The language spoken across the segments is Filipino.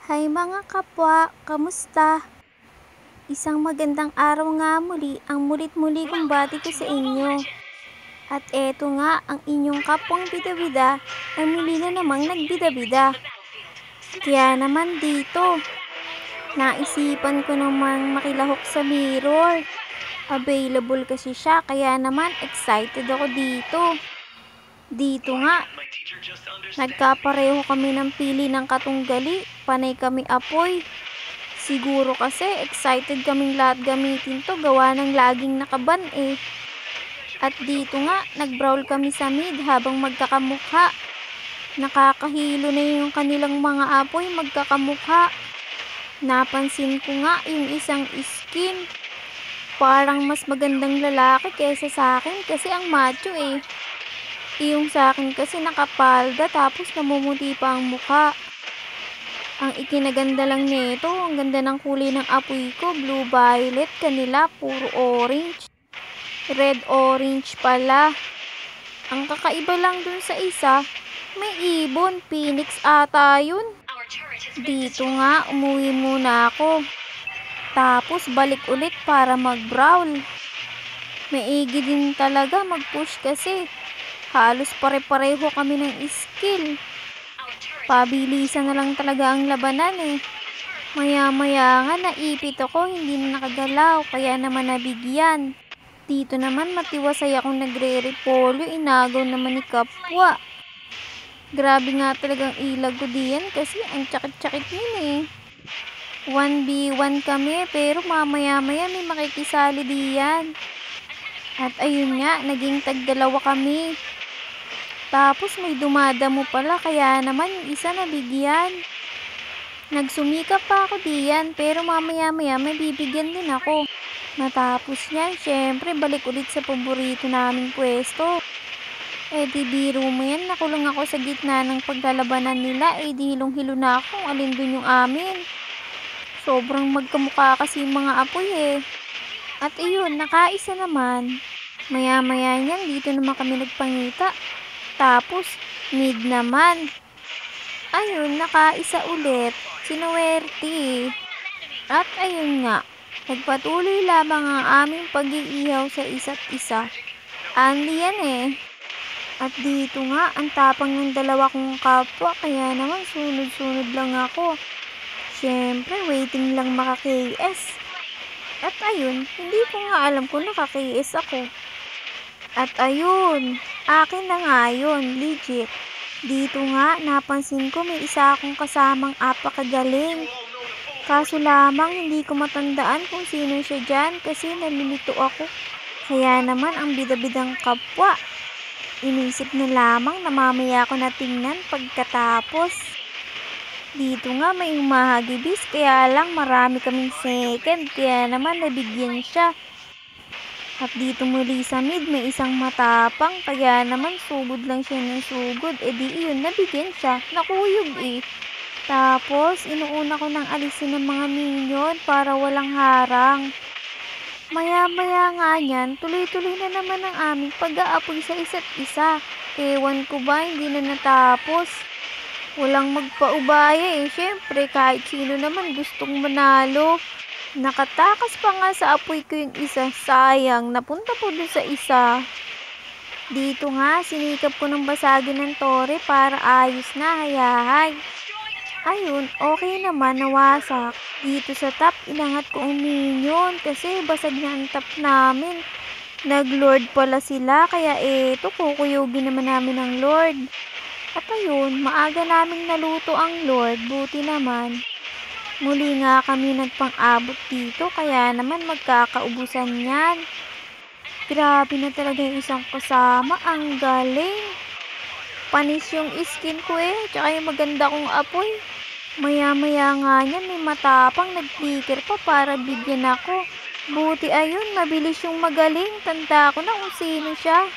Hi mga kapwa, kamusta? Isang magandang araw nga muli ang mulit-muli kong bati ko sa inyo. At eto nga ang inyong kapwang bida-bida ay muli na namang nagbida-bida. Kaya naman dito, naisipan ko namang makilahok sa mirror. Available kasi siya kaya naman excited ako dito. Dito nga, nagkapareho kami ng pili ng katunggali, panay kami apoy. Siguro kasi excited kaming lahat gamitin to gawa ng laging nakaban eh. At dito nga, nag-brawl kami sa mid habang magkakamukha. Nakakahilo na yung kanilang mga apoy magkakamukha. Napansin ko nga yung isang skin. Parang mas magandang lalaki kaysa sa akin kasi ang macho eh. Yung sa akin kasi nakapalda tapos namumuti pa ang mukha. Ang ikinaganda lang nito, ang ganda ng kulay ng apoy ko, blue violet, kanila puro orange. Red orange pala. Ang kakaiba lang dun sa isa, may ibon, phoenix ata yun. Dito nga, umuwi muna ako. Tapos balik ulit para mag-brawl. Maigi din talaga mag-push kasi. Halos pare-pareho kami ng skill. Pabilisan na lang talaga ang labanan eh. Maya-maya nga naipit ako, hindi na nakagalaw, kaya naman nabigyan. Dito naman matiwasay akong nagre-repolyo, inagaw naman ni kapwa. Grabe nga talagang ilag ko diyan kasi ang tsakit-tsakit yun eh. 1v1 kami pero mamaya-maya may makikisali diyan. At ayun nga, naging tagdalawa kami. Tapos may dumadamo pala kaya naman yung isa nabigyan. Nagsumikap pa ako diyan pero mamaya-maya may bibigyan din ako. Matapos yan, syempre balik ulit sa paborito naming pwesto. Eh di biro mo yan, nakulong ako sa gitna ng paglalabanan nila, eh di hilong-hilo na ako kung alin dun yung amin. Sobrang magkamukha kasi yung mga apoy eh. At ayun, nakaisa naman. Maya-maya yan, dito naman kami nagpangita. Tapos, mid naman. Ayun, nakaisa ulit. Sinuwerte. At ayun nga, nagpatuloy lamang ang aming pag-iihaw sa isa't isa. Anli yan eh. At dito nga, ang tapang ng dalawa kong kapwa, kaya naman sunod-sunod lang ako. Siyempre, waiting lang maka-KS. At ayun, hindi ko nga alam kung naka-KS ako. At ayun, akin na nga yun, legit. Dito nga, napansin ko may isa akong kasamang apakagaling. Kaso lamang, hindi ko matandaan kung sino siya dyan kasi nalilito ako. Kaya naman ang bida-bidang kapwa. Inisip na lamang na mamaya ko na tingnan pagkatapos. Dito nga may umahagibis kaya lang marami kaming second kaya naman nabigyan siya. At dito muli sa mid may isang matapang kaya naman sugod lang siya ng sugod. E di iyon nabigyan siya. Nakuyog eh. Tapos inuuna ko nang alisin ng mga minion para walang harang. Maya-maya nga yan, tuloy-tuloy na naman ang aming pag-aapoy sa isa't isa. Ewan ko ba, hindi na natapos. Walang magpaubaya eh. Siyempre, kahit sino naman gustong manalo. Nakatakas pa nga sa apoy ko yung isa. Sayang, napunta po dun sa isa. Dito nga, sinikap ko ng basagin ng tore para ayos na, hayahay. Ayun, okay naman, nawasak. Dito sa top, inangat ko ang minion kasi basag na ang top namin. Nag-lord pala sila, kaya eto, kukuyugin naman namin ang lord. At ayun, maaga naming naluto ang lord, buti naman. Muli nga kami nagpang-abot dito, kaya naman magkakaubusan yan. Grabe na talaga yung isang kasama, ang galing. Panis yung skin ko eh, tsaka yung maganda kong apoy. Maya-maya nga niyan, may matapang nag-clicker pa para bigyan ako. Buti ayun, mabilis yung magaling, tanda ko na kung sino siya.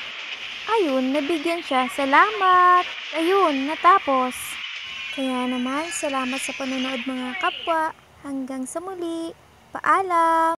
Ayun, nabigyan siya, salamat. Ayun, natapos. Kaya naman, salamat sa panonood mga kapwa. Hanggang sa muli, paalam!